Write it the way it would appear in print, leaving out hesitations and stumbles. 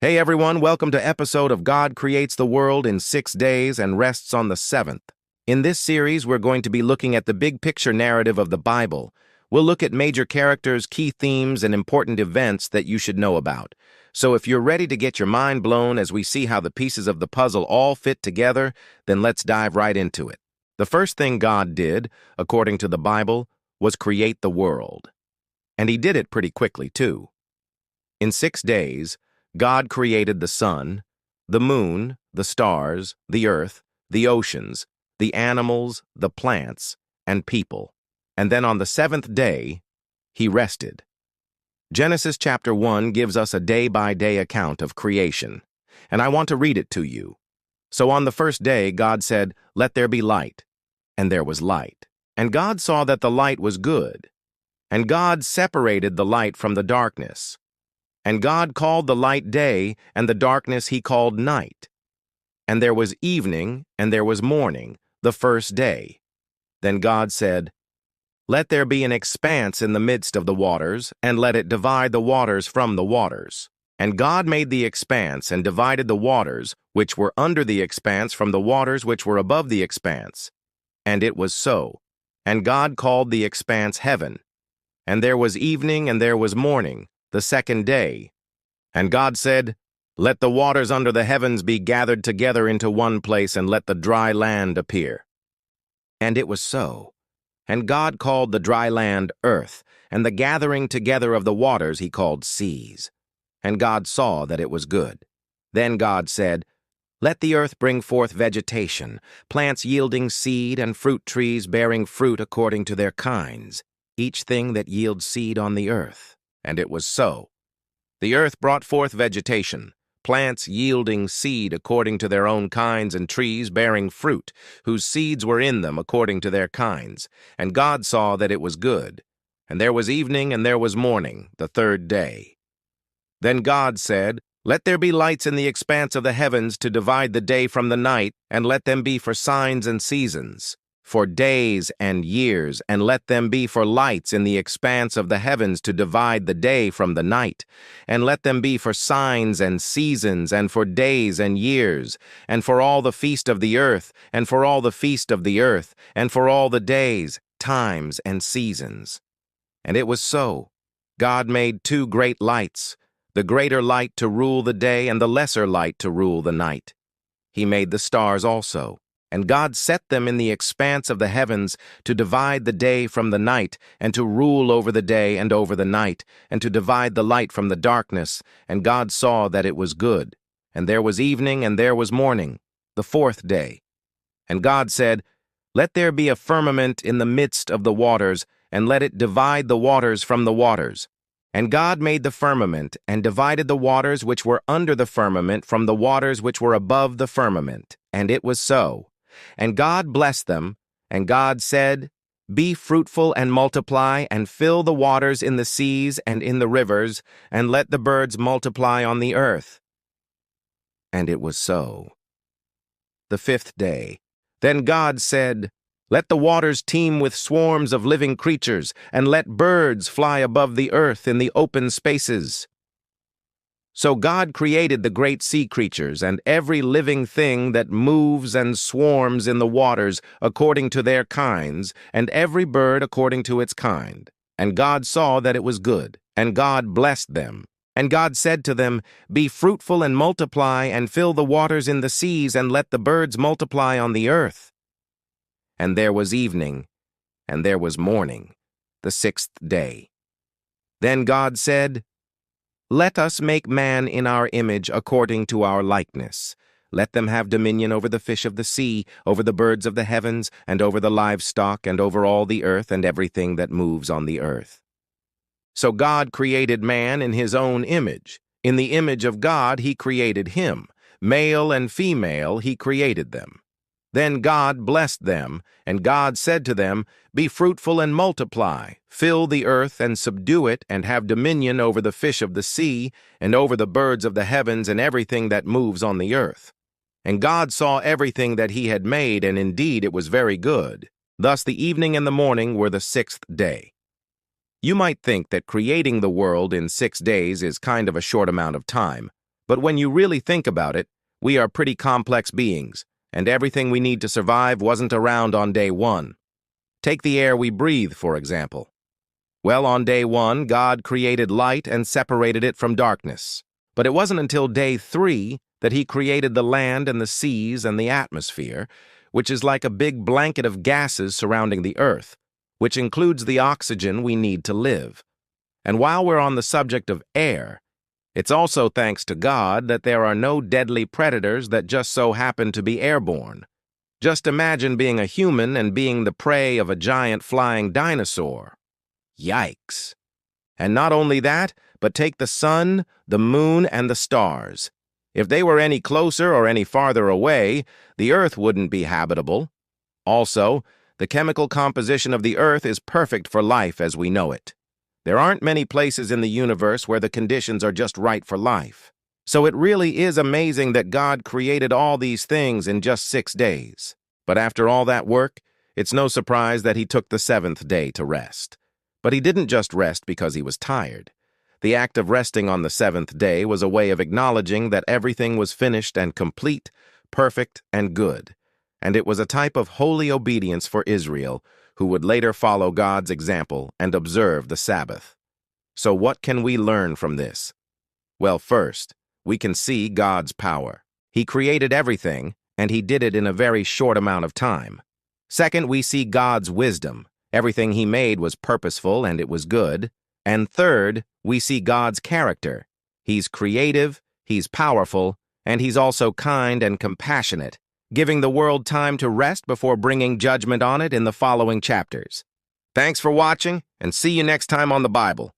Hey everyone, welcome to episode of God Creates the World in 6 Days and Rests on the Seventh. In this series, we're going to be looking at the big picture narrative of the Bible. We'll look at major characters, key themes, and important events that you should know about. So if you're ready to get your mind blown as we see how the pieces of the puzzle all fit together, then let's dive right into it. The first thing God did, according to the Bible, was create the world. And he did it pretty quickly, too. In 6 days, God created the sun, the moon, the stars, the earth, the oceans, the animals, the plants, and people. And then on the seventh day, he rested. Genesis chapter 1 gives us a day-by-day account of creation, and I want to read it to you. So on the first day, God said, "Let there be light." And there was light. And God saw that the light was good. And God separated the light from the darkness. And God called the light day, and the darkness he called night. And there was evening, and there was morning, the first day. Then God said, "Let there be an expanse in the midst of the waters, and let it divide the waters from the waters." And God made the expanse, and divided the waters, which were under the expanse, from the waters which were above the expanse. And it was so. And God called the expanse heaven. And there was evening, and there was morning, the second day. And God said, "Let the waters under the heavens be gathered together into one place, and let the dry land appear." And it was so. And God called the dry land earth, and the gathering together of the waters he called seas. And God saw that it was good. Then God said, "Let the earth bring forth vegetation, plants yielding seed, and fruit trees bearing fruit according to their kinds, each thing that yields seed on the earth." And it was so. The earth brought forth vegetation, plants yielding seed according to their own kinds, and trees bearing fruit, whose seeds were in them according to their kinds. And God saw that it was good. And there was evening, and there was morning, the third day. Then God said, "Let there be lights in the expanse of the heavens to divide the day from the night, and let them be for signs and seasons, for days and years, and let them be for lights in the expanse of the heavens to divide the day from the night, and let them be for signs and seasons, and for days and years, and for all the feast of the earth, and for all the feast of the earth, and for all the days, times, and seasons." And it was so. God made 2 great lights, the greater light to rule the day, and the lesser light to rule the night. He made the stars also. And God set them in the expanse of the heavens to divide the day from the night, and to rule over the day and over the night, and to divide the light from the darkness. And God saw that it was good. And there was evening, and there was morning, the fourth day. And God said, "Let there be a firmament in the midst of the waters, and let it divide the waters from the waters." And God made the firmament, and divided the waters which were under the firmament from the waters which were above the firmament. And it was so. And God blessed them, and God said, "Be fruitful and multiply, and fill the waters in the seas and in the rivers, and let the birds multiply on the earth." And it was so. The fifth day. Then God said, "Let the waters teem with swarms of living creatures, and let birds fly above the earth in the open spaces." So God created the great sea creatures and every living thing that moves and swarms in the waters according to their kinds, and every bird according to its kind. And God saw that it was good, and God blessed them. And God said to them, "Be fruitful and multiply, and fill the waters in the seas, and let the birds multiply on the earth." And there was evening, and there was morning, the sixth day. Then God said, "Let us make man in our image according to our likeness. Let them have dominion over the fish of the sea, over the birds of the heavens, and over the livestock, and over all the earth and everything that moves on the earth." So God created man in his own image. In the image of God he created him. Male and female he created them. Then God blessed them, and God said to them, "Be fruitful and multiply, fill the earth and subdue it, and have dominion over the fish of the sea, and over the birds of the heavens, and everything that moves on the earth." And God saw everything that he had made, and indeed it was very good. Thus the evening and the morning were the sixth day. You might think that creating the world in 6 days is kind of a short amount of time, But when you really think about it, we are pretty complex beings, and everything we need to survive wasn't around on day one. Take the air we breathe, for example. Well, on day one, God created light and separated it from darkness. But it wasn't until day 3 that he created the land and the seas and the atmosphere, which is like a big blanket of gases surrounding the earth, which includes the oxygen we need to live. And while we're on the subject of air, it's also thanks to God that there are no deadly predators that just so happen to be airborne. Just imagine being a human and being the prey of a giant flying dinosaur. Yikes. And not only that, but take the sun, the moon, and the stars. If they were any closer or any farther away, the Earth wouldn't be habitable. Also, the chemical composition of the Earth is perfect for life as we know it. There aren't many places in the universe where the conditions are just right for life. So it really is amazing that God created all these things in just 6 days. But after all that work, it's no surprise that he took the 7th day to rest. But he didn't just rest because he was tired. The act of resting on the 7th day was a way of acknowledging that everything was finished and complete, perfect and good. And it was a type of holy obedience for Israel, who would later follow God's example and observe the Sabbath. So what can we learn from this? Well, first, we can see God's power. He created everything, and he did it in a very short amount of time. Second, we see God's wisdom. Everything he made was purposeful and it was good. And third, we see God's character. He's creative, he's powerful, and he's also kind and compassionate, giving the world time to rest before bringing judgment on it in the following chapters. Thanks for watching, and see you next time on the Bible.